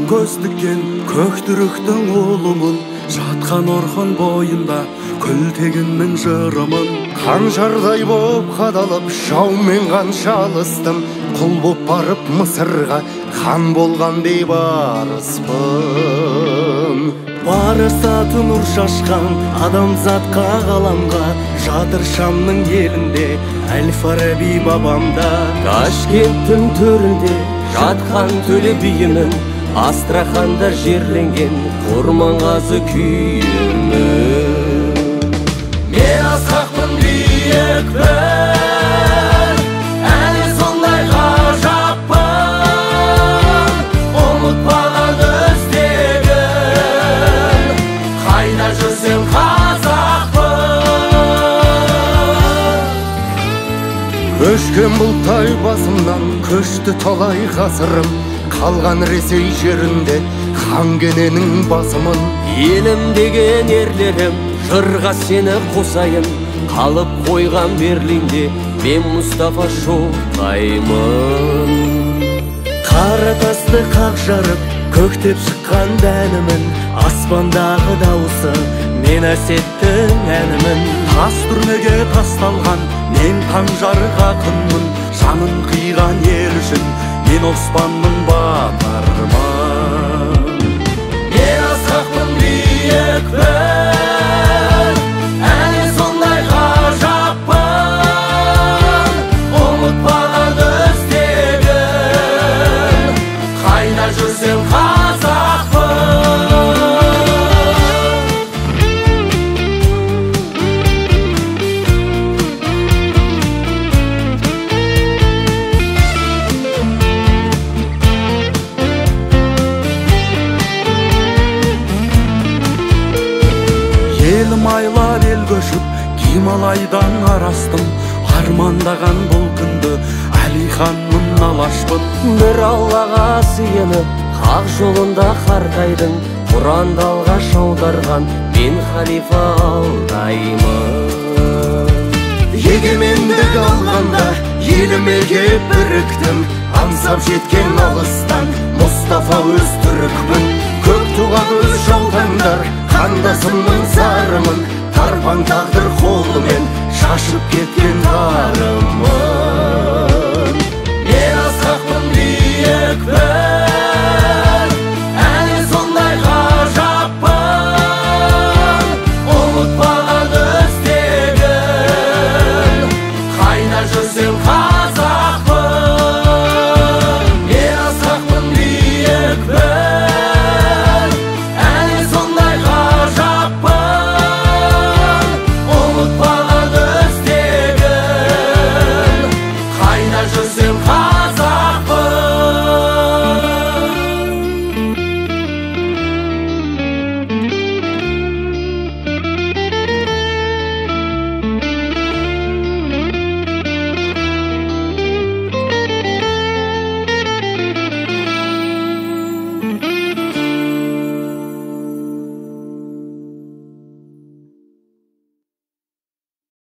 көз тіккен көктүріктің ұлымын, жатқан орхон бойында күлтегіннің жырымын. Қанжардай боп қадалып жаумен қанша алыстым, құл боп барып Мысырға хан болған бейбарыспын. Парасаты нұр шашқан адамзатқа ғаламға, жатыр Шамның елінде Әл-Фараби бабамда. Ташкенттің төрінде жатқан Төле биімін, Астраханда жерленген Құрманғазы күйімін. Мен асқақпын, биікпін, әлі сондай ғажаппын, ұмытпаған өздегін, қайда жүрсем қазақпын. Көшкен бұлтай басымнан көшті талай ғасырым, қалған Ресей жерінде хан кененің басымын. Елім деген ерлерім, жырға сені қосайын, қалып қойған Берлинде мен Мұстафа Шоқаймын. Қара тасты қақ жарып көктеп шыққан дәнімін, аспандағы дауысы мен әсеттің әнімін. Тас түрмеге тасталған мен қанжарға құнмын, жанын қиған ел үшін мен Оспанмын, батырмын. Мен асқақпын, биікпін, әлі сондай ғажаппын, ұмытпаған өздегін, қайда жүрсем қазақпын. Елім айлап ел көшіп, Гималайдан арастым, армандаған бұл күнді Әлиханмын, алашпын. Бір Аллаға сыйынып, хақ жолында қартайдың, Құранды алғаш аударған мен халифа Алдаймын. Егемендік алғанда еліме кеп біріктім, аңсап жеткен алыстан Мұстафа өз түрікпін. Көк туға көз жаутаңдар, қандасымның зарымын, тарпаң тағдыр қолымен шашып кеткен тарымын. Мен асқақпын, биікпін,